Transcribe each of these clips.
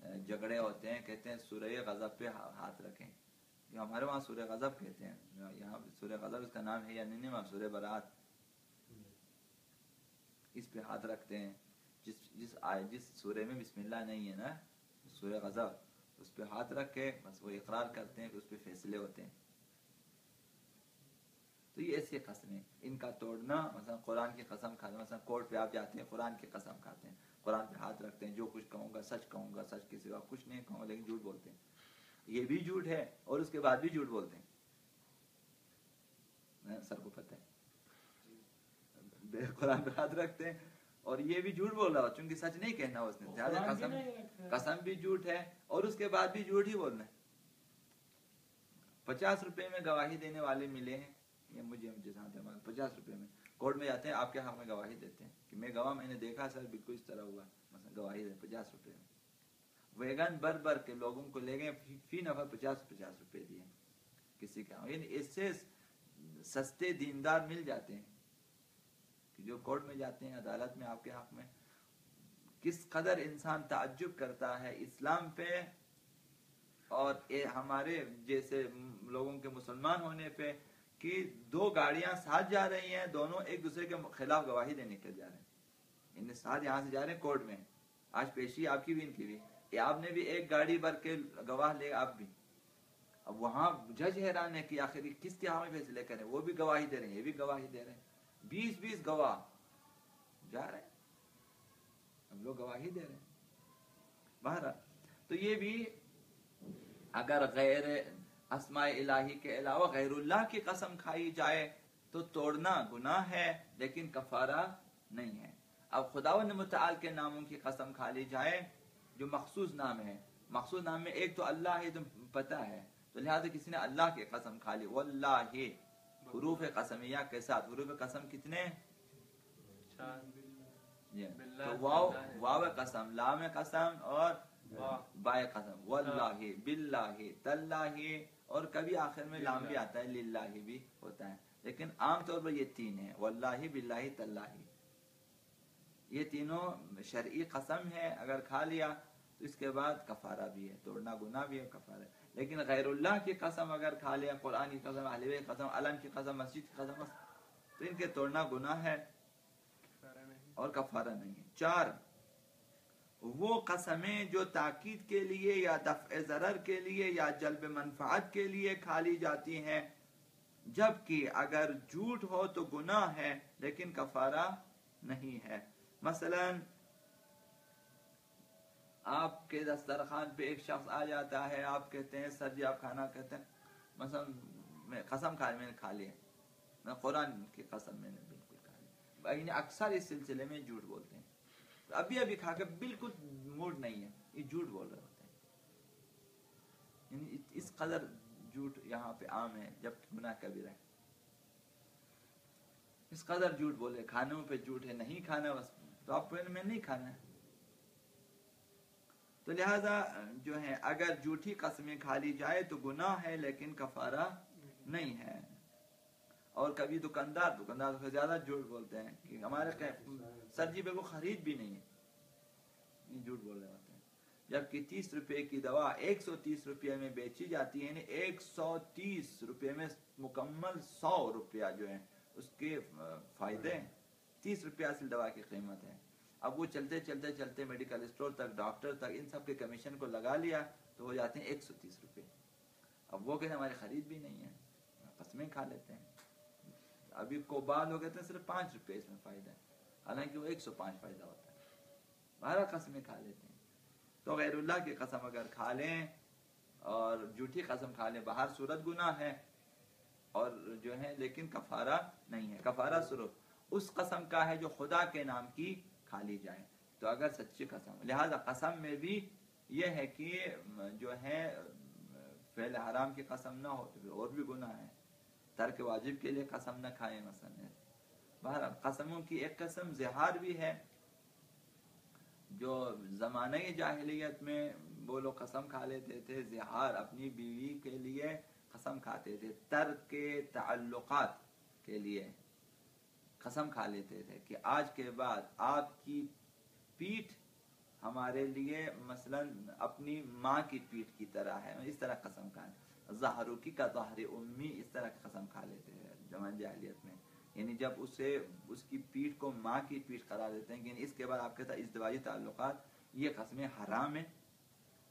جھگڑے ہوتے ہیں، کہتے ہیں سورہ غضب پہ ہاتھ رکھیں، یہ ہمارے وہاں سورہ غضب کہتے ہیں، یہاں سورہ غضب اس کا نام ہے یا نہیں، وہاں سورہ برات، اس پہ ہاتھ رکھتے ہیں، جس سورہ میں بسم اللہ نہیں ہے نا، سورہ غضب، اس پہ ہاتھ رکھ کے بس وہ اقرار کرتے ہیں کہ اس پہ فیصلے ہوتے ہیں۔ تو یہ ایسی قسمیں، ان کا توڑنا، مثلا قرآن کی قسم کھاتے ہیں، مثلا کورٹ پہ آپ جاتے ہیں قرآن کی قسم کھاتے ہیں، قرآن پہ ہاتھ رکھتے ہیں، جو کچھ کہوں گا سچ کہوں گا، سچ کے سوا کچھ نہیں کہوں گا، لیکن جھوٹ بولتے ہیں، یہ بھی جھوٹ ہے اور اس کے بعد بھی جھوٹ بولتے ہیں، سر کو پتہ ہے، قرآن پہ ہاتھ رکھتے ہیں اور یہ بھی جھوٹ بول رہا ہو، چونکہ سچ نہیں کہنا اس نے، قسم بھی جھوٹ ہے اور اس کے بعد بھی جھوٹ ہی بولنا ہے۔ 50 روپے میں گواہی دینے والے ملے ہیں، یہ مجھے ساتھ ہے، 50 روپے میں کورٹ میں جاتے ہیں، آپ کے حق میں گواہی دیتے ہیں کہ میں گواہ، میں نے دیکھا سر بالکل اس طرح ہوا، مثلا گواہی دے 50 روپے میں، ویگن بر کے لوگوں کو لے گئے، فی نفر 50 روپے دیے کسی کا، یعنی اس سے سستے دیندار مل جاتے ہیں کہ جو کورٹ میں جاتے ہیں عدالت میں آپ کے حق میں۔ کس قدر انسان تعجب کرتا ہے اسلام پہ اور ہمارے جیسے لوگوں کے مسلمان ہونے پہ کہ 2 گاڑیاں ساتھ جا رہی ہیں، دونوں ایک دوسرے کے خلاف گواہی دینے کے جا رہے ہیں، ان ساتھ یہاں سے جا رہے ہیں کورٹ میں، آج پیشی آپ کی بھی ان کی بھی، آپ نے بھی ایک گاڑی بھر کے گواہ لے، آپ بھی، اب وہاں جج حیران ہے کہ آخر کس کے حق میں فیصلے کریں، وہ بھی گواہی دے رہے ہیں، یہ بھی گواہی دے رہے ہیں، 20 گواہ جا رہے ہیں، ہم لوگ گواہی دے رہے ہیں۔ بہرحال تو یہ بھی اگر غیر اسماء الہی کے علاوہ غیر اللہ کی قسم کھائی جائے تو توڑنا گناہ ہے لیکن کفارہ نہیں ہے۔ اب خداوند متعال کے ناموں کی قسم کھا لی جائے جو مخصوص نام ہے، مخصوص نام میں ایک تو اللہ ہے، تو پتہ ہے، تو لہٰذا کسی نے اللہ کی قسم کھا لی، واللہ، حروف قسمیہ کے ساتھ، حروف قسم کتنے؟ تو واو قسم، لام قسم اور بائے قسم، واللہ، باللہ، تاللہ، اور کبھی آخر میں لام بھی آتا ہے، للہ بھی ہوتا ہے، لیکن عام طور پر یہ 3 ہیں، واللہ، باللہ، تاللہ، یہ تینوں شرعی قسم ہے، اگر کھا لیا تو اس کے بعد کفارہ بھی ہے، توڑنا گناہ بھی ہے، کفارہ ہے۔ لیکن غیر اللہ کی قسم اگر کھا لیا، قرآن کی قسم، اہل بیت کی قسم، علم کی قسم، مسجد کی قسم، تو ان کے توڑنا گناہ ہے اور کفارہ نہیں ہے۔ 4 وہ قسمیں جو تاکید کے لیے یا دفع ضرر کے لیے یا جلب منفعت کے لیے کھا لی جاتی ہیں، جبکہ اگر جھوٹ ہو تو گناہ ہے لیکن کفارہ نہیں ہے۔ مثلا آپ کے دسترخوان پہ ایک شخص آ جاتا ہے، آپ کہتے ہیں سر جی آپ کھانا کہتے ہیں، مثلا میں قسم میں نے کھا لیا، میں قرآن کی قسم میں نے بالکل کھا لیا، یعنی اکثر اس سلسلے میں جھوٹ بولتے ہیں، ابھی کھا کے بالکل موڈ نہیں ہے، یہ جھوٹ بول رہے ہوتے ہیں، یعنی اس قدر جھوٹ یہاں پہ عام ہے جبکہ گناہ کبیرہ ہے، اس قدر جھوٹ بولے، کھانوں پہ جھوٹ ہے، نہیں کھانا بس، تو آپ میں نہیں کھانا ہے، تو لہذا جو ہے اگر جھوٹی قسمیں کھا لی جائے تو گناہ ہے لیکن کفارہ نہیں ہے۔ اور کبھی دکاندار تو زیادہ جھوٹ بولتے ہیں کہ ہمارے سر جی پہ کو خرید بھی نہیں ہے، یہ جھوٹ بول رہے ہوتے ہیں، جبکہ 30 روپے کی دوا 130 روپے میں بیچی جاتی ہے، یعنی 130 روپے میں مکمل 100 روپیہ جو ہے اس کے فائدے ہیں، 30 روپیہ اصل دوا کی قیمت ہے، اب وہ چلتے میڈیکل اسٹور تک، ڈاکٹر تک، ان سب کے کمیشن کو لگا لیا تو ہو جاتے ہیں 130 روپے، اب وہ کہتے ہیں ہماری خرید بھی نہیں ہے، قسمیں کھا لیتے ہیں، ابھی کو بعد ہو کہتے ہیں صرف 5 روپے اس میں فائدہ ہے، حالانکہ وہ 105 فائدہ ہوتا ہے، 12 قسمیں کھا لیتے ہیں۔ تو غیر اللہ کی قسم اگر کھا لیں اور جھوٹی قسم کھا لیں، باہر صورت گناہ ہے اور جو ہے لیکن کفارہ نہیں ہے، کفارہ صرف اس قسم کا ہے جو خدا کے نام کی کھا لی جائے، تو اگر سچی قسم، لہذا قسم میں بھی یہ ہے کہ جو ہے فعل حرام کی قسم نہ ہو تو اور بھی گناہ ہے، ترک واجب کے لیے قسم نہ کھائیں مثلا، بہرحال قسموں کی ایک قسم زہار بھی ہے، جو زمانہ جاہلیت میں وہ لوگ قسم کھا لیتے تھے، زہار اپنی بیوی کے لیے قسم کھاتے تھے، ترک تعلقات کے لیے قسم کھا لیتے تھے کہ آج کے بعد آپ کی پیٹھ ہمارے لیے مثلا اپنی ماں کی پیٹھ کی طرح ہے، اس طرح قسم کھائیں، ظہرکی کا ظہر امی، اس طرح کی قسم کھا لیتے ہیں زمان جاہلیت میں، یعنی جب اسے اس کی پیٹھ کو ماں کی پیٹھ قرار دیتے ہیں، یعنی اس کے بعد آپ کے ساتھ ازدواجی تعلقات، یہ قسمیں حرام ہیں،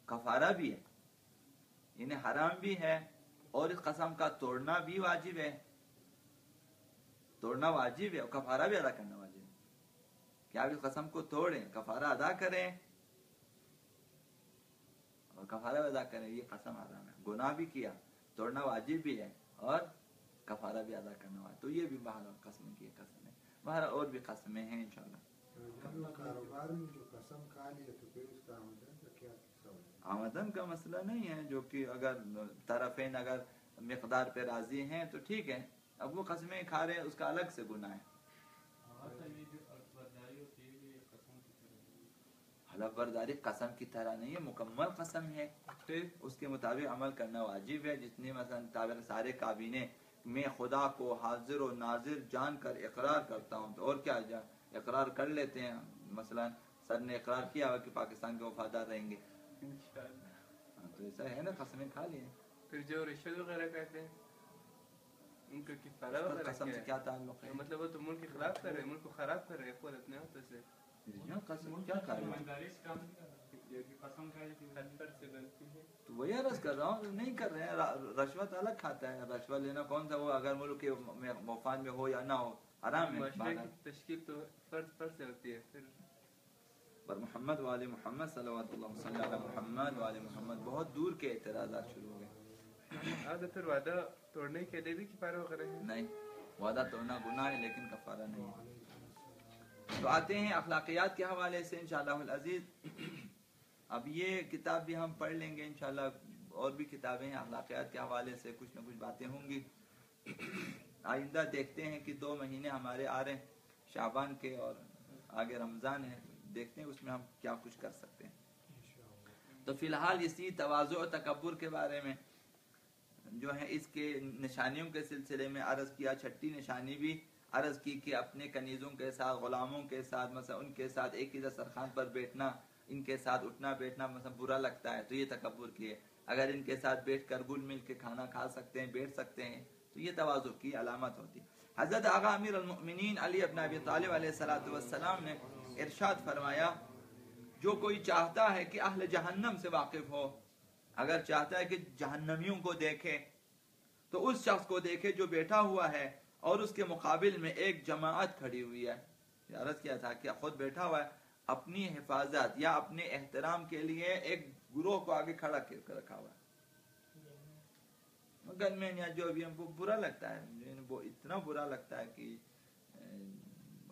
کفارہ بھی ہے، یعنی حرام بھی ہے، اور اس قسم کا توڑنا بھی واجب ہے، توڑنا واجب ہے اور کفارہ بھی ادا کرنا واجب ہے، کہ آپ اس قسم کو توڑیں، کفارہ ادا کریں اور کفارہ ادا کریں، یہ قسم حرام ہے، گناہ بھی کیا، توڑنا واجب بھی ہے اور کفارہ بھی ادا کرنا واجب، تو یہ بھی بہرحال قسم کی قسم ہے، بہرحال اور بھی قسمیں ہیں انشاءاللہ۔ کاروبار میں جو قسم کھا لیا تو پھر اس کا آمدن کا کیا قصہ ہوگا؟ آمدن کا مسئلہ نہیں ہے، جو کہ اگر طرفین اگر مقدار پہ راضی ہیں تو ٹھیک ہے، اب وہ قسمیں کھا رہے ہیں اس کا الگ سے گناہ ہے۔ حلف برداری قسم کی طرح نہیں ہے، مکمل قسم ہے، اس کے مطابق عمل کرنا واجب ہے، جتنی مثلا سارے کابینے میں خدا کو حاضر و ناظر جان کر اقرار کرتا ہوں، تو اور کیا اقرار کر لیتے ہیں، مثلا سر نے اقرار کیا ہوا کہ پاکستان کے وفادار رہیں گے، تو ایسا ہے نا، قسمیں کھا لیے۔ پھر جو رشوت وغیرہ کہتے ہیں ان کا کفارہ وغیرہ قسم سے کیا تعلق ہے؟ مطلب وہ تو ملک کے خلاف کر رہے ہیں، ملک کو خراب کر رہے ہیں، خود اپنے ہاتھوں سے قسم کیا کھا رہے تو وہی عرض کر رہا ہوں، نہیں کر رہے ہیں، رشوت الگ کھاتا ہے، رشوت لینا کون سا، وہ اگر ملک کے مفاد میں ہو یا نہ ہو حرام ہے۔ معاشرے کی تشکیل تو فرض سے ہوتی ہے، پھر پر محمد وآل محمد صلوات اللہ وسلم علی محمد وآل محمد بہت دور کے اعتراضات شروع ہو گئے۔ پھر وعدہ توڑنے کے لیے بھی کفارہ وغیرہ ہے؟ نہیں، وعدہ توڑنا گناہ ہے لیکن کفارہ نہیں ہے۔ تو آتے ہیں اخلاقیات کے حوالے سے انشاءاللہ العزیز، اب یہ کتاب بھی ہم پڑھ لیں گے انشاءاللہ، اور بھی کتابیں ہیں اخلاقیات کے حوالے سے، کچھ نہ کچھ باتیں ہوں گی۔ آئندہ دیکھتے ہیں کہ 2 مہینے ہمارے آ رہے ہیں، شعبان کے اور آگے رمضان ہے، دیکھتے ہیں اس میں ہم کیا کچھ کر سکتے ہیں۔ تو فی الحال اسی تواضع و تکبر کے بارے میں جو ہے اس کے نشانیوں کے سلسلے میں عرض کیا، چھٹی نشانی بھی عرض کی کہ اپنے کنیزوں کے ساتھ، غلاموں کے ساتھ، مثلا ان کے ساتھ ایک ہی دسترخوان پر بیٹھنا، ان کے ساتھ اٹھنا بیٹھنا مثلا برا لگتا ہے تو یہ تکبر کی ہے، اگر ان کے ساتھ بیٹھ کر گل مل کے کھانا کھا سکتے ہیں، بیٹھ سکتے ہیں تو یہ تواضع کی علامت ہوتی ہے۔ حضرت آقا امیر المؤمنین علی ابن ابی طالب علیہ الصلوۃ والسلام نے ارشاد فرمایا، جو کوئی چاہتا ہے کہ اہل جہنم سے واقف ہو، اگر چاہتا ہے کہ جہنمیوں کو دیکھے تو اس شخص کو دیکھے جو بیٹھا ہوا ہے اور اس کے مقابل میں ایک جماعت کھڑی ہوئی ہے۔ عرض کیا تھا کہ خود بیٹھا ہوا ہے، اپنی حفاظت یا اپنے احترام کے لیے ایک گروہ کو آگے کھڑا کر رکھا ہوا ہے، گن میں یا جو بھی ہم کو برا لگتا ہے، وہ اتنا برا لگتا ہے کہ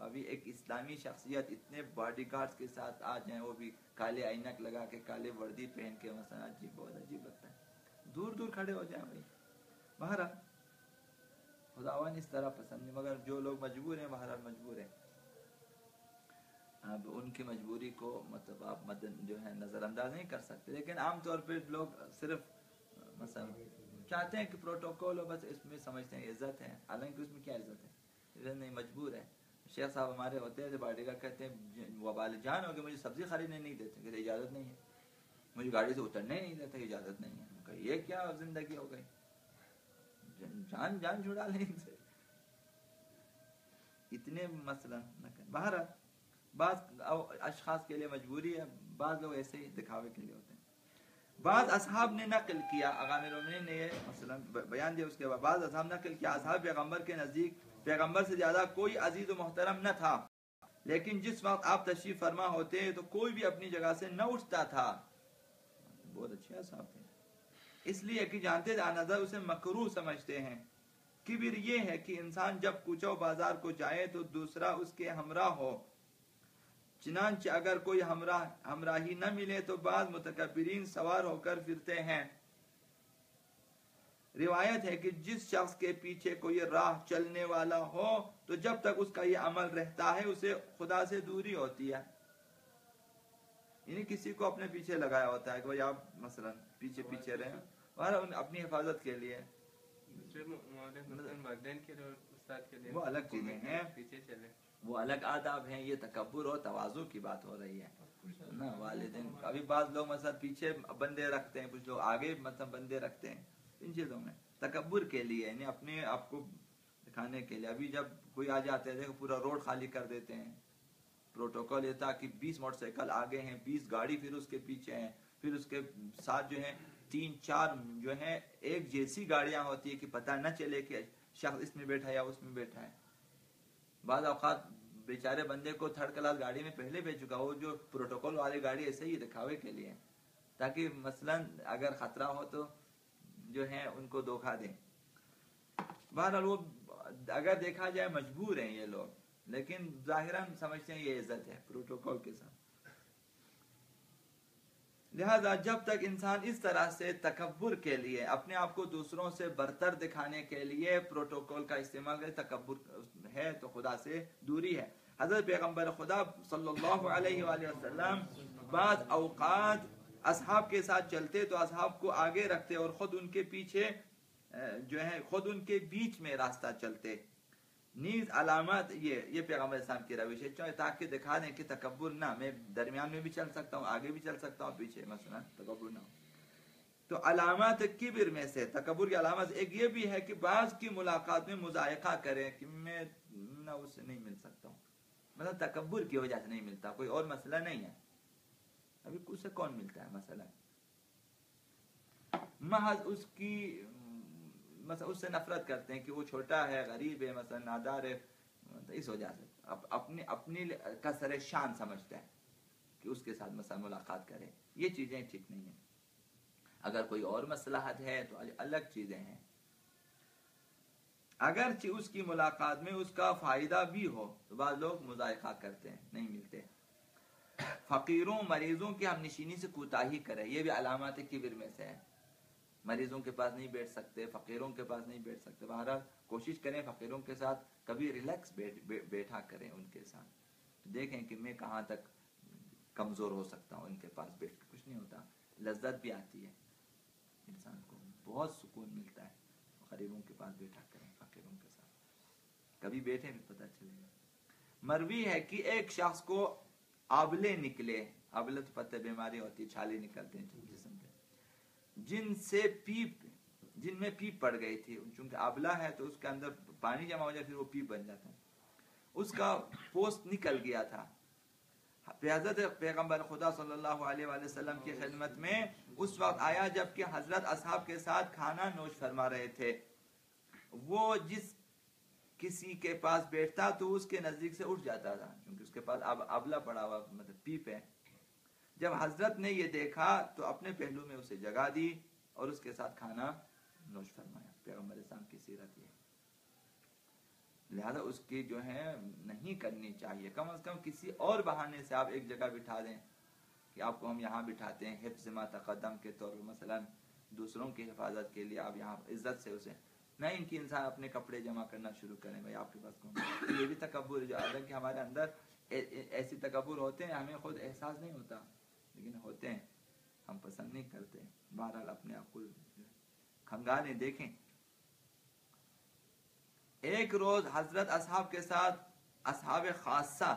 ابھی ایک اسلامی شخصیت اتنے باڈی گارڈز کے ساتھ آ جائیں، وہ بھی کالے عینک لگا کے، کالے وردی پہن کے، مثلا عجیب، بہت عجیب لگتا ہے، دور دور کھڑے ہو جائیں بھائی۔ بہرحال خداوند اس طرح پسند نہیں، مگر جو لوگ مجبور ہیں بہرحال مجبور ہیں، اب ان کی مجبوری کو مطلب آپ جو ہے نظر انداز نہیں کر سکتے، لیکن عام طور پہ لوگ صرف مثلا چاہتے ہیں کہ پروٹوکول ہو، بس اس میں سمجھتے ہیں عزت ہے، حالانکہ اس میں کیا عزت ہے، عزت نہیں، مجبور ہے۔ شیخ صاحب ہمارے ہوتے ہیں باڈی گارڈ، کہتے ہیں وبال جان ہو گئے، مجھے سبزی خریدنے نہیں دیتے، کہتے اجازت نہیں ہے، مجھے گاڑی سے اترنے نہیں دیتے، اجازت نہیں ہے، کہ یہ کیا زندگی ہو گئی، جان چھڑا لیں ان سے، اتنے مثلا نہ کریں۔ بہرحال بعض اشخاص کے لیے مجبوری ہے، بعض لوگ ایسے ہی دکھاوے کے لیے ہوتے ہیں۔ بعض اصحاب نے نقل کیا، آقا امیر المؤمنین نے یہ مثلا بیان دیا، اس کے بعد بعض اصحاب نقل کیا، اصحاب پیغمبر کے نزدیک پیغمبر سے زیادہ کوئی عزیز و محترم نہ تھا، لیکن جس وقت آپ تشریف فرما ہوتے تو کوئی بھی اپنی جگہ سے نہ اٹھتا تھا، بہت اچھے اصحاب تھے، اس لیے کہ جانتے نظر اسے مکروہ سمجھتے ہیں۔ کبر یہ ہے کہ انسان جب کوچہ و بازار کو جائے تو دوسرا اس کے ہمراہ ہو، چنانچہ اگر کوئی ہمراہی نہ ملے تو بعض متکبرین سوار ہو کر پھرتے ہیں۔ روایت ہے کہ جس شخص کے پیچھے کوئی راہ چلنے والا ہو تو جب تک اس کا یہ عمل رہتا ہے اسے خدا سے دوری ہوتی ہے، یعنی کسی کو اپنے پیچھے لگایا ہوتا ہے کہ بھائی آپ مثلا پیچھے رہیں، اور اپنی حفاظت کے لیے، وہ الگ چیزیں ہیں، وہ الگ آداب ہیں، یہ تکبر اور تواضع کی بات ہو رہی ہے۔ نا والدین. ابھی بعض لوگ مثلا پیچھے بندے رکھتے ہیں, کچھ لوگ آگے مثلا بندے رکھتے ہیں. ان چیزوں میں تکبر کے لیے یعنی اپنے آپ کو دکھانے کے لیے. ابھی جب کوئی آ جاتے ہیں پورا روڈ خالی کر دیتے ہیں, پروٹوکول یہ تھا کہ 20 موٹر سائیکل آگے ہیں, 20 گاڑی پھر اس کے پیچھے ہیں, پھر اس کے ساتھ جو ہے 3-4 جو ہے ایک جیسی گاڑیاں ہوتی ہے کہ پتہ نہ چلے کہ شخص اس میں بیٹھا ہے یا اس میں بیٹھا ہے. بعض اوقات بیچارے بندے کو تھرڈ کلاس گاڑی میں پہلے بھیج چکا, وہ جو پروٹوکول والی گاڑی ایسے ہی دکھاوے کے لیے, تاکہ مثلا اگر خطرہ ہو تو جو ہے ان کو دھوکہ دیں. بہرحال وہ اگر دیکھا جائے مجبور ہیں یہ لوگ, لیکن ظاہراً سمجھتے ہیں یہ عزت ہے پروٹوکول کے ساتھ. لہذا جب تک انسان اس طرح سے تکبر کے لیے اپنے آپ کو دوسروں سے برتر دکھانے کے لیے پروٹوکول کا استعمال کرے, تکبر ہے تو خدا سے دوری ہے. حضرت پیغمبر خدا صلی اللہ علیہ وآلہ وسلم بعض اوقات اصحاب کے ساتھ چلتے تو اصحاب کو آگے رکھتے اور خود ان کے پیچھے جو ہے خود ان کے بیچ میں راستہ چلتے. نیز علامات یہ پیغمبر اسلام کی روش ہے, تاکہ دکھا دیں کہ تکبر نہ, میں درمیان میں بھی چل سکتا ہوں, آگے بھی چل سکتا ہوں, پیچھے مثلا تکبر نہ ہو. تو علامات کبر میں سے تکبر کی علامت ایک یہ بھی ہے کہ بعض کی ملاقات میں مذائقہ کریں کہ میں نہ اس سے نہیں مل سکتا ہوں, مطلب تکبر کی وجہ سے نہیں ملتا, کوئی اور مسئلہ نہیں ہے. ابھی اس سے کون ملتا ہے مسئلہ, محض اس کی مثلا اس سے نفرت کرتے ہیں کہ وہ چھوٹا ہے, غریب ہے, مثلا نادار ہے, اس وجہ سے اپنی کثر شان سمجھتا ہے کہ اس کے ساتھ مثلا ملاقات کرے. یہ چیزیں ٹھیک نہیں ہیں. اگر کوئی اور مصلحت ہے تو الگ چیزیں ہیں. اگرچہ اس کی ملاقات میں اس کا فائدہ بھی ہو تو بعض لوگ مذائقہ کرتے ہیں, نہیں ملتے. فقیروں مریضوں کی ہم نشینی سے کوتاہی کرے, یہ بھی علامات کبر میں سے ہے. مریضوں کے پاس نہیں بیٹھ سکتے, فقیروں کے پاس نہیں بیٹھ سکتے. بہرحال کوشش کریں فقیروں کے ساتھ کبھی ریلیکس بیٹھا کریں ان کے ساتھ, دیکھیں کہ میں کہاں تک کمزور ہو سکتا ہوں ان کے پاس بیٹھ کے. کچھ نہیں ہوتا, لذت بھی آتی ہے, انسان کو بہت سکون ملتا ہے. غریبوں کے پاس بیٹھا کریں, فقیروں کے ساتھ کبھی بیٹھیں پھر پتہ چلے گا. مروی ہے کہ ایک شخص کو آبلے نکلے, آبلے تو پتہ بیماری ہوتی ہے, چھالے نکلتے ہیں جسم پہ, جن میں پیپ پڑ گئی تھی. چونکہ آبلہ ہے تو اس کے اندر پانی جمع ہو جائے پھر وہ پیپ بن جاتا ہے. اس کا پوست نکل گیا تھا. حضرت پیغمبر خدا صلی اللہ علیہ وآلہ وسلم کی خدمت میں اس وقت آیا جب کہ حضرت اصحاب کے ساتھ کھانا نوش فرما رہے تھے. وہ جس کسی کے پاس بیٹھتا تو اس کے نزدیک سے اٹھ جاتا تھا, کیونکہ اس کے پاس آبلہ پڑا ہوا مطلب پیپ ہے. جب حضرت نے یہ دیکھا تو اپنے پہلو میں اسے جگہ دی اور اس کے ساتھ کھانا نوش فرمایا. پیغمبر اسلام کی سیرت یہ. لہذا اس کی جو ہے نہیں کرنی چاہیے. کم از کم کسی اور بہانے سے آپ ایک جگہ بٹھا دیں کہ آپ کو ہم یہاں بٹھاتے ہیں حفظ ما تقدم کے طور پر, مثلا دوسروں کی حفاظت کے لیے آپ یہاں عزت سے اسے نہیں. ان کی انسان اپنے کپڑے جمع کرنا شروع کریں, بھائی آپ کے پاس کون. یہ بھی تکبر ہے, جو حالانکہ ہمارے اندر ایسی تکبر ہوتے ہیں ہمیں خود احساس نہیں ہوتا, لیکن ہوتے ہیں, ہم پسند نہیں کرتے. بہرحال اپنے آپ کو کھنگالیں. دیکھیں ایک روز حضرت اصحاب کے ساتھ اصحاب خاصہ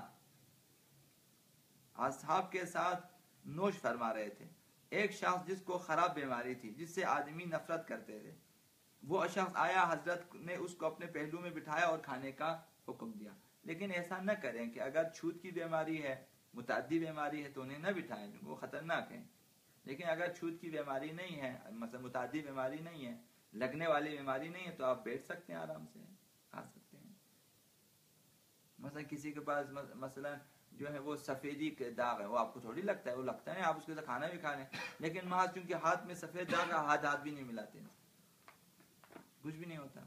اصحاب کے ساتھ نوش فرما رہے تھے. ایک شخص جس کو خراب بیماری تھی, جس سے آدمی نفرت کرتے تھے, وہ شخص آیا, حضرت نے اس کو اپنے پہلو میں بٹھایا اور کھانے کا حکم دیا. لیکن ایسا نہ کریں کہ اگر چھوت کی بیماری ہے, متعدی بیماری ہے تو انہیں نہ بٹھائیں, وہ خطرناک ہے. لیکن اگر چھوت کی بیماری نہیں ہے, مثلا متعدی بیماری نہیں ہے, لگنے والی بیماری نہیں ہے, تو آپ بیٹھ سکتے ہیں, آرام سے کھا سکتے ہیں. مثلا کسی کے پاس مثلا جو ہے وہ سفیدی کے داغ ہے, وہ آپ کو تھوڑی لگتا ہے, وہ لگتا ہے, آپ اس کے ساتھ کھانا بھی کھا لیں. لیکن محض چونکہ ہاتھ میں سفید داغ ہے, ہاتھ بھی نہیں ملاتے, کچھ بھی نہیں ہوتا.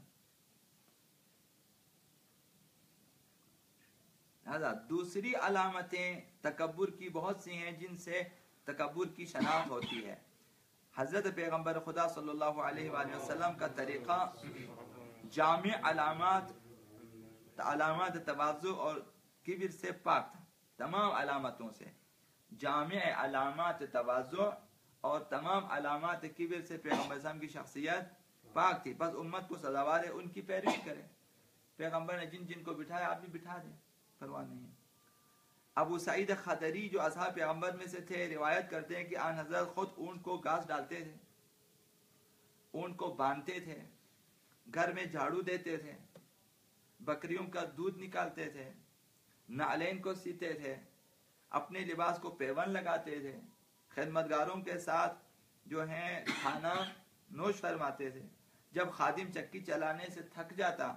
دوسری علامتیں تکبر کی بہت سی ہیں جن سے تکبر کی شناخت ہوتی ہے. حضرت پیغمبر خدا صلی اللہ علیہ وآلہ وسلم کا طریقہ جامع علامات تواضع اور کبر سے پاک تھا. تمام علامتوں سے جامع علامات تواضع اور تمام علامات کبر سے پیغمبر اسلام کی شخصیت پاک تھی. بس امت کو سزاوار ہے ان کی پیروی کریں. پیغمبر نے جن جن کو بٹھایا آپ بھی بٹھا دیں, پرواہ نہیں ہے. ابو سعید خدری جو اصحاب پیغمبر میں سے تھے روایت کرتے ہیں کہ آن حضرت خود اونٹ کو گھاس ڈالتے تھے، اونٹ کو باندھتے تھے، گھر میں جھاڑو دیتے تھے، بکریوں کا دودھ نکالتے تھے، نعلین کو سیتے تھے، اپنے لباس کو پیون لگاتے تھے، خدمتگاروں کے ساتھ جو ہیں کھانا نوش فرماتے تھے۔ جب خادم چکی چلانے سے تھک جاتا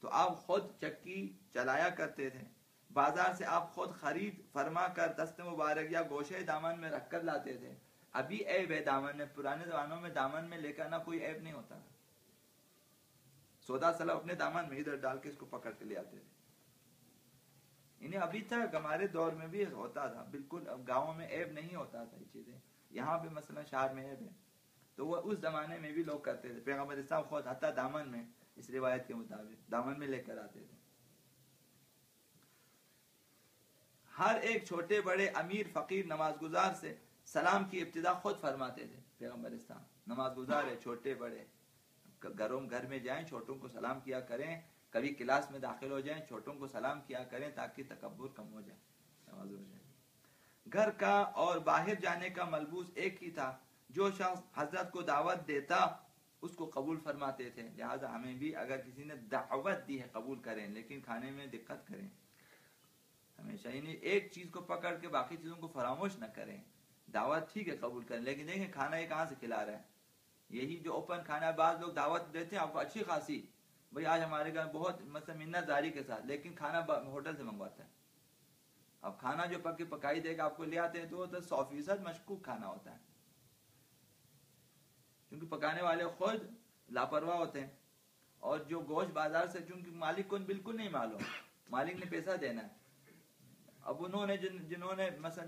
تو آپ خود چکی چلایا کرتے تھے، بازار سے آپ خود خرید فرما کر دست مبارک یا گوشے دامن میں رکھ کر لاتے تھے۔ ابھی عیب ہے دامن میں، پرانے زمانوں میں دامن میں لے کر نہ کوئی عیب نہیں ہوتا تھا، سودا سلام اپنے دامن میں ادھر ڈال کے اس کو پکڑ کے لے آتے تھے۔ انہیں ابھی تک ہمارے دور میں بھی ہوتا تھا، بالکل گاؤں میں عیب نہیں ہوتا تھا یہ چیزیں، یہاں پہ مثلا شہر میں عیب ہے، تو وہ اس زمانے میں بھی لوگ کرتے تھے۔ پیغمبر اسلام خود حتیٰ دامن میں، اس روایت کے مطابق دامن میں لے کر آتے تھے۔ ہر ایک چھوٹے بڑے امیر فقیر نماز گزار سے سلام کی ابتدا خود فرماتے تھے پیغمبر اسلام۔ نماز گزار ہے، چھوٹے بڑے، گھر میں جائیں چھوٹوں کو سلام کیا کریں، کبھی کلاس میں داخل ہو جائیں چھوٹوں کو سلام کیا کریں تاکہ تکبر کم ہو جائے، نماز ہو جائے۔ گھر کا اور باہر جانے کا ملبوس ایک ہی تھا، جو شخص حضرت کو دعوت دیتا اس کو قبول فرماتے تھے، لہذا ہمیں بھی اگر کسی نے دعوت دی ہے قبول کریں، لیکن کھانے میں دقت کریں ہمیشہ، یعنی ایک چیز کو پکڑ کے باقی چیزوں کو فراموش نہ کریں۔ دعوت ٹھیک ہے قبول کریں، لیکن دیکھیں کھانا یہ کہاں سے کھلا رہا ہے، یہی جو اوپن کھانا، بعض لوگ دعوت دیتے ہیں آپ کو اچھی خاصی، بھئی آج ہمارے گھر بہت مثلا منت داری کے ساتھ، لیکن کھانا ہوٹل سے منگواتا ہے۔ اب کھانا جو پکائی دے گا آپ کو لے آتے ہیں تو 100% مشکوک کھانا ہوتا ہے، کیونکہ پکانے والے خود لاپرواہ ہوتے ہیں، اور جو گوشت بازار سے، چونکہ مالک کو بالکل نہیں معلوم، مالک نے پیسہ دینا ہے، اب انہوں نے جنہوں نے مثلا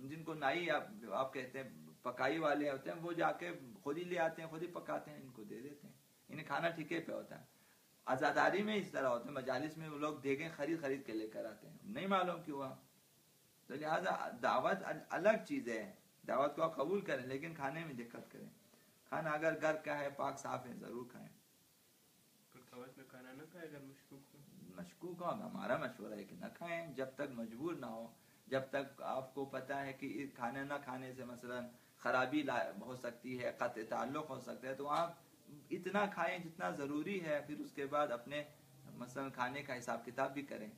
جن کو نائی آپ کہتے ہیں پکائی والے ہوتے ہیں، وہ جا کے خود ہی لے آتے ہیں، خود ہی پکاتے ہیں، ان کو دے دیتے ہیں، انہیں کھانا ٹھیکے پہ ہوتا ہے۔ آزاداری میں اس طرح ہوتا ہے، مجالس میں وہ لوگ دیگیں خرید کے لے کر آتے ہیں، نہیں معلوم کیوں ہوا، تو لہٰذا دعوت الگ چیز ہے، دعوت کو آپ قبول کریں لیکن کھانے میں دقت کریں۔ کھانا اگر گھر کا ہے پاک صاف ہے ضرور کھائیں۔ دعوت میں کھانا نہ کھائے اگر مشکوک ہو، ہمارا مشورہ ہے کہ نہ کھائیں جب تک مجبور نہ ہو، جب تک آپ کو پتہ ہے کہ کھانا نہ کھانے سے مثلا خرابی ہو سکتی ہے، قطع تعلق ہو سکتا ہے، تو آپ اتنا کھائیں جتنا ضروری ہے، پھر اس کے بعد اپنے مثلا کھانے کا حساب کتاب بھی کریں۔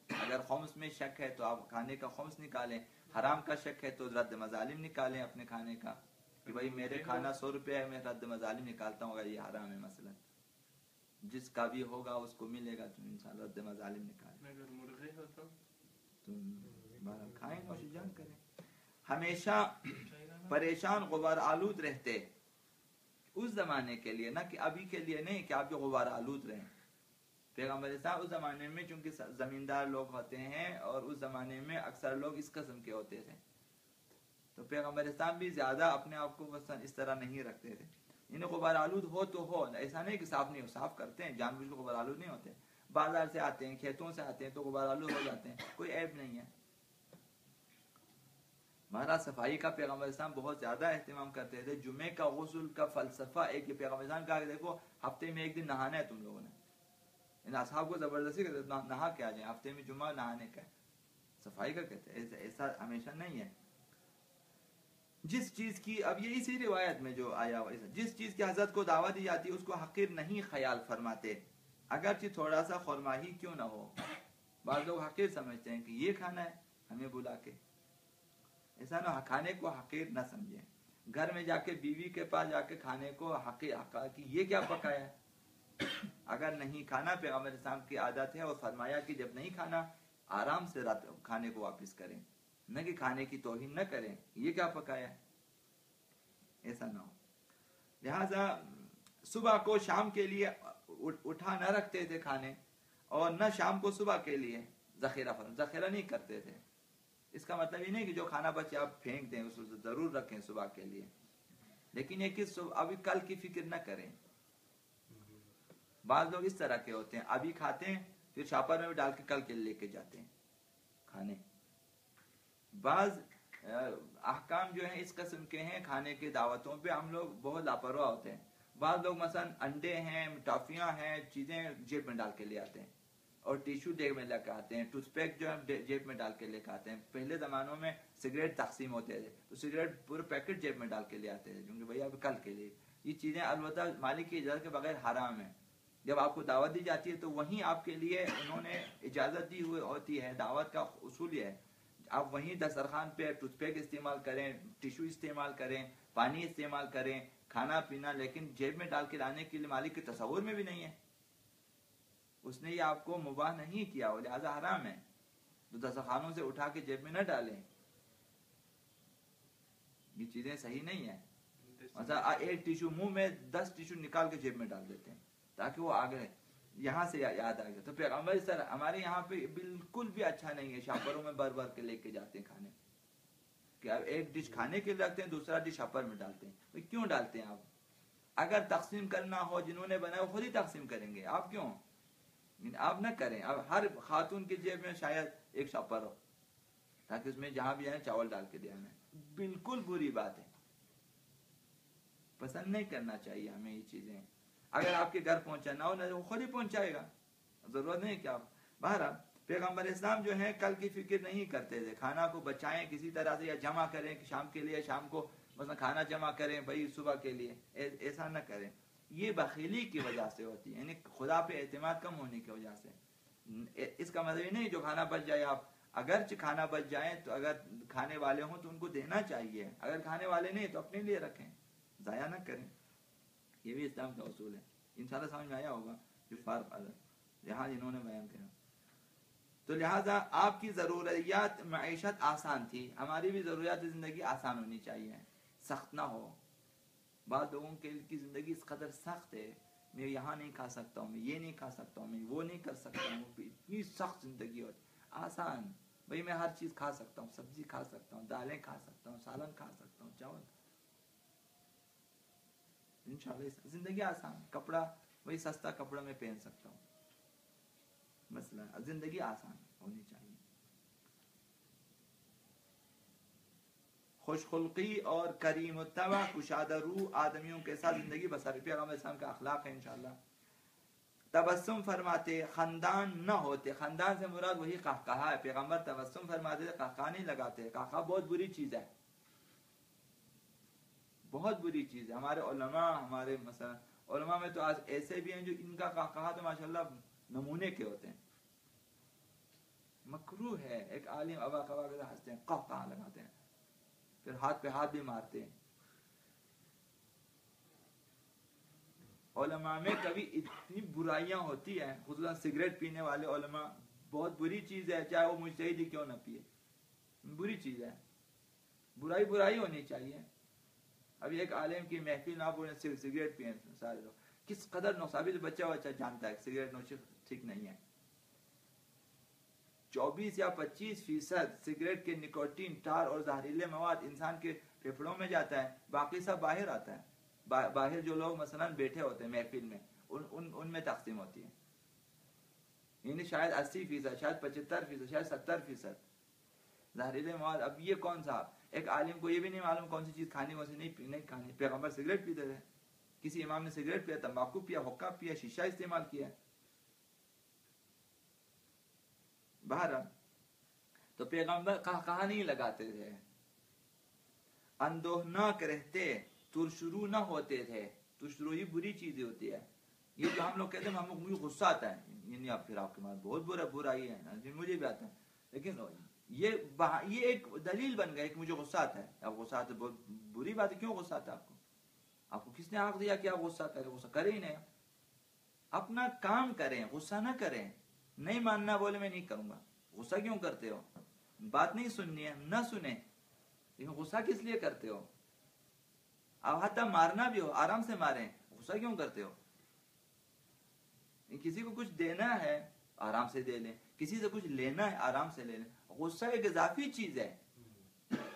اگر خمس میں شک ہے تو آپ کھانے کا خمس نکالیں، حرام کا شک ہے تو رد مظالم نکالیں اپنے کھانے کا، کہ بھائی میرے کھانا 100 روپے ہے، میں رد مظالم نکالتا ہوں اگر یہ حرام ہے، مثلا جس کا بھی ہوگا اس کو ملے گا، تو انشاءاللہ رد مظالم نکالیں۔ اگر مرغے ہو تو کھائیں، نوش جان کریں۔ ہمیشہ پریشان غبار آلود رہتے اس زمانے کے لیے، نہ کہ ابھی کے لیے نہیں کہ آپ جو غبار آلود رہیں۔ پیغمبر صاحب اس زمانے میں چونکہ زمیندار لوگ ہوتے ہیں اور اس زمانے میں اکثر لوگ اس قسم کے ہوتے تھے، تو پیغمبر صاحب بھی زیادہ اپنے آپ کو اس طرح نہیں رکھتے تھے۔ انہیں غبار آلود ہو تو ہو، ایسا نہیں کہ صاف نہیں ہو، صاف کرتے ہیں، جان بوجھ کے غبار آلود نہیں ہوتے، بازار سے آتے ہیں، کھیتوں سے آتے ہیں تو غبار آلود ہو جاتے ہیں، کوئی عیب نہیں ہے۔ ہمارا صفائی کا پیغمبر اسلام بہت زیادہ اہتمام کرتے تھے۔ جمعے کا غسل کا فلسفہ ایک یہ پیغمبر اسلام کہا کہ دیکھو ہفتے میں ایک دن نہانا ہے تم لوگوں نے، ان اصحاب کو زبردستی کہتے نہا کے آ جائیں، ہفتے میں جمعہ نہانے کا ہے، صفائی کا کہتے ہیں، ایسا ہمیشہ نہیں ہے۔ جس چیز کی، اب یہ اسی روایت میں جو آیا ہوا، جس چیز کی حضرت کو دعوت دی جاتی ہے اس کو حقیر نہیں خیال فرماتے، اگرچہ تھوڑا سا خرما ہی کیوں نہ ہو۔ بعض لوگ حقیر سمجھتے ہیں کہ یہ کھانا ہے ہمیں بلا کے، ایسا نہ، کھانے کو حقیر نہ سمجھیں۔ گھر میں جا کے بیوی کے پاس جا کے کھانے کو حقیر کہ یہ کیا پکایا ہے، اگر نہیں کھانا، پیغمبر اسلام کی عادت ہے اور فرمایا کہ جب نہیں کھانا آرام سے رات کھانے کو واپس کریں، نہ کہ کھانے کی توہین نہ کریں، یہ کیا پکایا ہے، ایسا نہ ہو۔ لہذا صبح کو شام کے لیے اٹھا نہ رکھتے تھے کھانے، اور نہ شام کو صبح کے لیے ذخیرہ نہیں کرتے تھے۔ اس کا مطلب یہ نہیں کہ جو کھانا بچے آپ پھینک دیں، اس کو ضرور رکھیں صبح کے لیے، لیکن یہ کہ ابھی کل کی فکر نہ کریں۔ بعض لوگ اس طرح کے ہوتے ہیں، ابھی کھاتے ہیں پھر شاپر میں بھی ڈال کے کل کے لے کے جاتے ہیں کھانے۔ بعض احکام جو ہیں اس قسم کے ہیں، کھانے کے دعوتوں پہ ہم لوگ بہت لاپرواہ ہوتے ہیں۔ بعض لوگ مثلا انڈے ہیں، ٹافیاں ہیں، چیزیں جیب میں ڈال کے لے آتے ہیں، اور ٹیشو جیب میں لے کے آتے ہیں، ٹوتھ پیک جو ہے جیب میں ڈال کے لے کے آتے ہیں. پہلے زمانوں میں سگریٹ تقسیم ہوتے تھے تو سگریٹ پورے پیکٹ جیب میں ڈال کے لے آتے تھے کیونکہ بھائی اب کل کے لیے. یہ چیزیں البتہ مالک کی اجازت کے بغیر حرام ہیں. جب آپ کو دعوت دی جاتی ہے تو وہیں آپ کے لیے انہوں نے اجازت دی ہوئی ہوتی ہے. دعوت کا اصول یہ ہے آپ وہیں دسترخوان پہ ٹوتھ پیک استعمال کریں، ٹیشو استعمال کریں، پانی استعمال کریں، کھانا پینا، لیکن جیب میں ڈال کے لانے کے لیے مالک کے تصور میں بھی نہیں ہے. اس نے یہ آپ کو مباح نہیں کیا اور لہٰذا حرام ہے. تو دسترخوانوں سے اٹھا کے جیب میں نہ ڈالیں، یہ چیزیں صحیح نہیں ہیں. مثلا ایک ٹیشو منہ میں 10 ٹیشو نکال کے جیب میں ڈال دیتے ہیں تاکہ وہ آگے یہاں سے یاد آ گیا. تو پیغمبر سر ہمارے یہاں پہ بالکل بھی اچھا نہیں ہے. شاپروں میں بھر بھر کے لے کے جاتے ہیں کھانے، کہ ایک ڈش کھانے کے لیے رکھتے ہیں، دوسرا ڈش شاپر میں ڈالتے ہیں. کیوں ڈالتے ہیں آپ؟ اگر تقسیم کرنا ہو جنہوں نے بنایا وہ خود ہی تقسیم کریں گے، آپ کیوں؟ آپ نہ کریں. اب ہر خاتون کی جیب میں شاید ایک شاپر ہو تاکہ اس میں جہاں بھی جائیں چاول ڈال کے دیا ہمیں. بالکل بری بات ہے، پسند نہیں کرنا چاہیے ہمیں یہ چیزیں. اگر آپ کے گھر پہنچانا ہو نہ وہ خود ہی پہنچائے گا، ضرورت نہیں کہ آپ. بہرحال پیغمبر اسلام جو ہے کل کی فکر نہیں کرتے تھے. کھانا کو بچائیں کسی طرح سے یا جمع کریں کہ شام کے لیے، شام کو مثلا کھانا جمع کریں بھائی صبح کے لیے، ایسا نہ کریں. یہ بخیلی کی وجہ سے ہوتی ہے، یعنی خدا پہ اعتماد کم ہونے کی وجہ سے. اس کا مطلب یہ نہیں جو کھانا بچ جائے آپ، اگرچہ کھانا بچ جائے تو اگر کھانے والے ہوں تو ان کو دینا چاہیے، اگر کھانے والے نہیں تو اپنے لیے رکھیں، ضائع نہ کریں. یہ بھی اسلام کا اصول ہے. انشاءاللہ سمجھ میں آیا ہوگا جو فرق یہاں انہوں نے بیان کیا. تو لہٰذا آپ کی ضروریات معیشت آسان تھی، ہماری بھی ضروریات زندگی آسان ہونی چاہیے، سخت نہ ہو. بعض لوگوں کی زندگی اس قدر سخت ہے، میں یہاں نہیں کھا سکتا ہوں، میں یہ نہیں کھا سکتا ہوں، میں وہ نہیں کر سکتا ہوں. اتنی سخت زندگی ہوتی. آسان بھائی میں ہر چیز کھا سکتا ہوں، سبزی کھا سکتا ہوں، دالیں کھا سکتا ہوں، سالن کھا سکتا ہوں، چاول. انشاءاللہ زندگی آسان. کپڑا وہی سستا کپڑا میں پہن سکتا ہوں. مسئلہ زندگی آسان ہونی چاہیے. خوش خلقی اور کریم الطبع، کشادہ روح آدمیوں کے ساتھ زندگی بسر. پیغمبر اسلام کا اخلاق ہے انشاءاللہ. تبسم فرماتے، خندان نہ ہوتے. خندان سے مراد وہی قہقہا ہے. پیغمبر تبسم فرماتے تھے، قہقہا نہیں لگاتے. قہقہا بہت بری چیز ہے، بہت بری چیز ہے. ہمارے علماء، ہمارے مثلا علماء میں تو آج ایسے بھی ہیں جو ان کا قہقہا تو ماشاءاللہ نمونے کے ہوتے ہیں. مکروہ ہے. ایک عالم ابا قبا کے ہنستے ہیں، قہقہا لگاتے ہیں، پھر ہاتھ پہ ہاتھ بھی مارتے ہیں. علماء میں کبھی اتنی برائیاں ہوتی ہیں، خصوصاً سگریٹ پینے والے علماء. بہت بری چیز ہے، چاہے وہ مجتہد ہی کیوں نہ پیے، بری چیز ہے. برائی برائی ہونی چاہیے. ابھی ایک عالم کی محفل نہ بولے سگریٹ پیے سارے لوگ. کس قدر نوسابی بچہ جانتا ہے سگریٹ نوشی ٹھیک نہیں ہے. 24 یا 25% سگریٹ کے نکوٹین، ٹار اور زہریلے مواد انسان کے پھیپھڑوں میں جاتا ہے، باقی سب باہر آتا ہے. باہر جو لوگ مثلا بیٹھے ہوتے ہیں محفل میں ان میں تقسیم ہوتی ہے. یعنی شاید 80%، شاید 75%، شاید 70% زہریلے مواد. اب یہ کون سا؟ ایک عالم کو یہ بھی نہیں معلوم کون سی چیز کھانی کون سی نہیں کھانی. پیغمبر سگریٹ پیتے تھے، کسی امام نے سگریٹ پیا، تمباکو پیا، حقہ پیا، شیشہ استعمال کیا. بہرحال تو پیغمبر کہا نہیں لگاتے تھے. اندوہناک رہتے، ترشرو نہ ہوتے تھے. ترشرو یہ بری چیز ہوتی ہے. یہ جو ہم لوگ کہتے ہیں ہم لوگ مجھے غصہ آتا ہے، یعنی آپ پھر آپ کے پاس بہت برائی ہے، مجھے بھی آتا ہے، لیکن یہ ایک دلیل بن گیا کہ مجھے غصہ آتا ہے. اب غصہ آتا ہے بہت بری بات ہے. کیوں غصہ آتا ہے آپ کو؟ آپ کو کس نے حق دیا کہ آپ غصہ کریں؟ غصہ کریں ہی نہیں. اپنا کام کریں، غصہ نہ کریں. نہیں ماننا بولے میں نہیں کروں گا. غصہ کیوں کرتے ہو؟ بات نہیں سننی ہے نہ سنیں، لیکن غصہ کس لیے کرتے ہو؟ اب حتی مارنا بھی ہو آرام سے ماریں، غصہ کیوں کرتے ہو؟ کسی کو کچھ دینا ہے آرام سے دے لیں، کسی سے کچھ لینا ہے آرام سے لے لیں. غصہ ایک اضافی چیز ہے،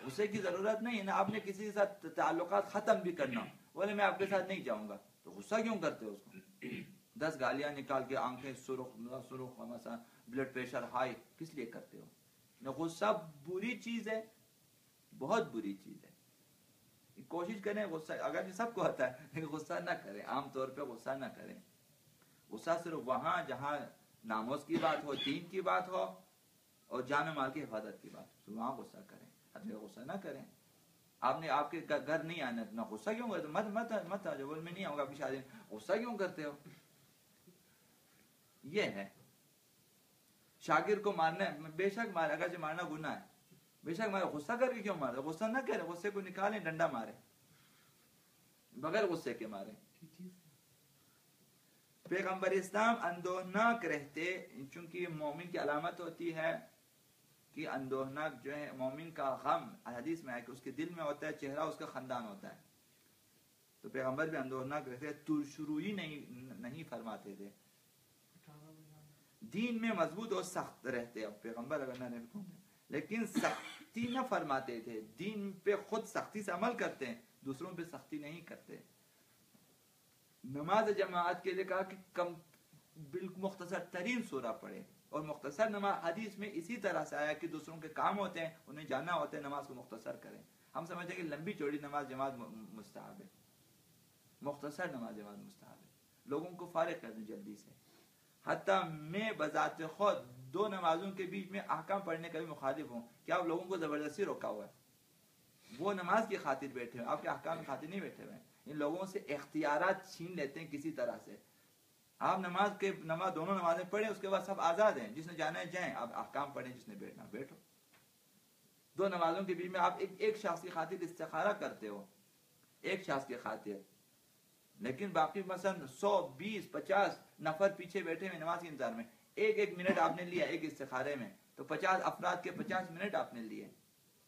غصے کی ضرورت نہیں ہے. نا آپ نے کسی کے ساتھ تعلقات ختم بھی کرنا، بولے میں آپ کے ساتھ نہیں جاؤں گا، تو غصہ کیوں کرتے ہو اس کو؟ 10 گالیاں نکال کے آنکھیں سرخ مثلا بلڈ پریشر ہائی، کس لیے کرتے ہو؟ غصہ بری چیز ہے، بہت بری چیز ہے. کوشش کریں غصہ، اگر سب کو آتا ہے غصہ نہ کریں. عام طور پہ غصہ نہ کریں. غصہ صرف وہاں جہاں ناموس کی بات ہو، دین کی بات ہو اور جان و مال کی حفاظت کی بات ہو، تو وہاں غصہ کریں، ہر جگہ غصہ نہ کریں. آپ نے آپ کے گھر نہیں آنا، نہ غصہ کیوں کرتے؟ مت آ جاؤ، بول میں نہیں آؤں گا اپنی شادی میں، غصہ کیوں کرتے ہو؟ یہ ہے شاگرد کو مارنا ہے، بے شک مارے، اگرچہ مارنا گناہ ہے، بے شک مارے، غصہ کر کے کیوں مارے؟ غصہ نہ کرے، غصے کو نکالیں، ڈنڈا مارے، بغیر غصے کے مارے. پیغمبر اسلام اندوہناک رہتے، چونکہ مومن کی علامت ہوتی ہے کہ اندوہناک جو ہے مومن کا غم، حدیث میں ہے کہ اس کے دل میں ہوتا ہے، چہرہ اس کا خندان ہوتا ہے. تو پیغمبر بھی اندوہناک رہتے، ترشروئی نہیں فرماتے تھے. دین میں مضبوط اور سخت رہتے، اب پیغمبر اگر نہ رہتے لیکن سختی نہ فرماتے تھے. دین پہ خود سختی سے عمل کرتے ہیں، دوسروں پہ سختی نہیں کرتے. نماز جماعت کے لیے کہا کہ کم بالکل مختصر ترین سورہ پڑھے، اور مختصر نماز حدیث میں اسی طرح سے آیا کہ دوسروں کے کام ہوتے ہیں، انہیں جانا ہوتا ہے، نماز کو مختصر کریں. ہم سمجھتے ہیں کہ لمبی چوڑی نماز جماعت مستحب ہے، مختصر نماز جماعت مستحب ہے. لوگوں کو فارغ کر دیں جلدی سے. حتیٰ میں بذات خود 2 نمازوں کے بیچ میں احکام پڑھنے کا بھی مخالف ہوں. کیا آپ لوگوں کو زبردستی روکا ہوا ہے؟ وہ نماز کی خاطر بیٹھے ہوئے، آپ کے احکام کی خاطر نہیں بیٹھے ہوئے ہیں. ان لوگوں سے اختیارات چھین لیتے ہیں کسی طرح سے. آپ نماز دونوں نمازیں پڑھیں، اس کے بعد سب آزاد ہیں، جس نے جانا ہے جائیں، آپ احکام پڑھیں، جس نے بیٹھنا بیٹھو. 2 نمازوں کے بیچ میں آپ ایک شخص کی خاطر استخارہ کرتے ہو، ایک شخص کی خاطر، لیکن باقی مثلا 100 20 50 نفر پیچھے بیٹھے ہوئے نماز کے انتظار میں، ایک منٹ آپ نے لیا ایک استخارے میں، تو 50 افراد کے 50 منٹ آپ نے لیے.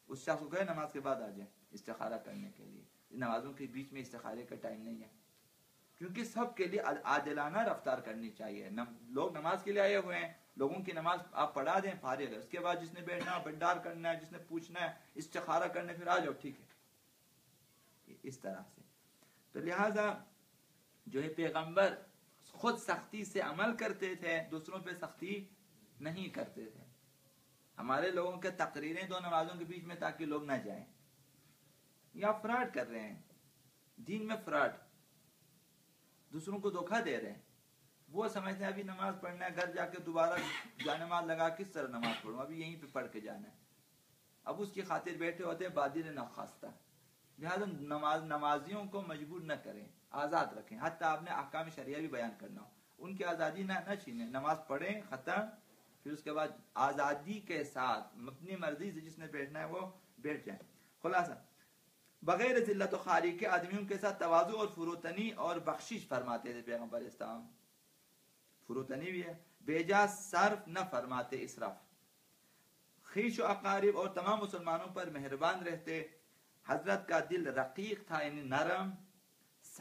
اس شخص کو کہے نماز کے بعد آ جائیں استخارہ کرنے کے لیے. نمازوں کے بیچ میں استخارے کا ٹائم نہیں ہے، کیونکہ سب کے لیے عادلانہ رفتار کرنی چاہیے. لوگ نماز کے لیے آئے ہوئے ہیں، لوگوں کی نماز آپ پڑھا دیں، فارغ ہے. اس کے بعد جس نے بیٹھنا بنڈار کرنا ہے، جس نے پوچھنا ہے، استخارہ کرنے، پھر آ جاؤ، ٹھیک ہے. اس طرح سے تو لہذا جو ہے پیغمبر خود سختی سے عمل کرتے تھے، دوسروں پہ سختی نہیں کرتے تھے. ہمارے لوگوں کے تقریریں 2 نمازوں کے بیچ میں تاکہ لوگ نہ جائیں، یا فراڈ کر رہے ہیں، دین میں فراڈ، دوسروں کو دھوکہ دے رہے ہیں. وہ سمجھتے ہیں ابھی نماز پڑھنا ہے، گھر جا کے دوبارہ جانماز لگا کس طرح نماز پڑھوں، ابھی یہیں پہ پڑھ کے جانا ہے. اب اس کی خاطر بیٹھے ہوتے ہیں بادل نخواستہ. لہٰذا نمازیوں کو مجبور نہ کریں، آزاد رکھیں. حتیٰ آپ نے احکام شریعہ بھی بیان کرنا ہو، ان کی آزادی نہ چھینیں. نماز پڑھیں، ختم، پھر اس کے بعد آزادی کے ساتھ اپنی مرضی سے جس نے بیٹھنا ہے وہ بیٹھ جائیں. خلاصہ بغیر ذلت و خواری کے آدمیوں کے ساتھ تواضع اور فروتنی اور بخشش فرماتے تھے پیغمبر اسلام. فروتنی بھی ہے، بیجا صرف نہ فرماتے، اسراف. خیش و اقارب اور تمام مسلمانوں پر مہربان رہتے. حضرت کا دل رقیق تھا، یعنی نرم،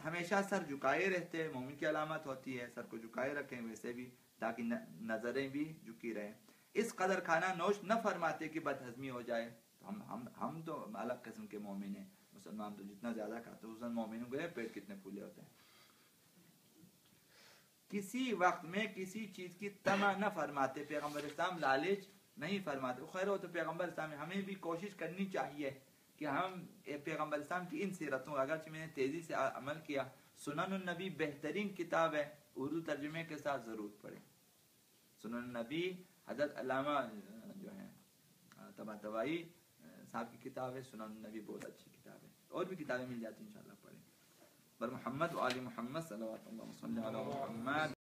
ہمیشہ سر جھکائے رہتے. مومن کی علامت ہوتی ہے سر کو جھکائے رکھیں، ویسے بھی تاکہ نظریں بھی جھکی رہیں. اس قدر کھانا نوش نہ فرماتے کہ بد ہضمی ہو جائے. ہم تو الگ قسم کے مومن ہیں. مسلمان تو جتنا زیادہ کھاتے ہیں مومنوں کے پیٹ کتنے پھولے ہوتے ہیں. کسی وقت میں کسی چیز کی طمع نہ فرماتے. پیغمبر اسلام لالچ نہیں فرماتے. خیر ہو تو پیغمبر اسلام ہمیں بھی کوشش کرنی چاہیے کہ ہم پیغمبر اسلام کی ان سیرتوں، اگرچہ میں نے تیزی سے عمل کیا، سنن النبی بہترین کتاب ہے، اردو ترجمے کے ساتھ ضرور پڑھیں. سنن النبی حضرت علامہ جو ہیں طباطبائی صاحب کی کتاب ہے. سنن النبی بہت اچھی کتاب ہے. اور بھی کتابیں مل جاتی ہیں، انشاءاللہ پڑھیں. پر محمد و آل محمد صلی اللہ علیہ وسلم.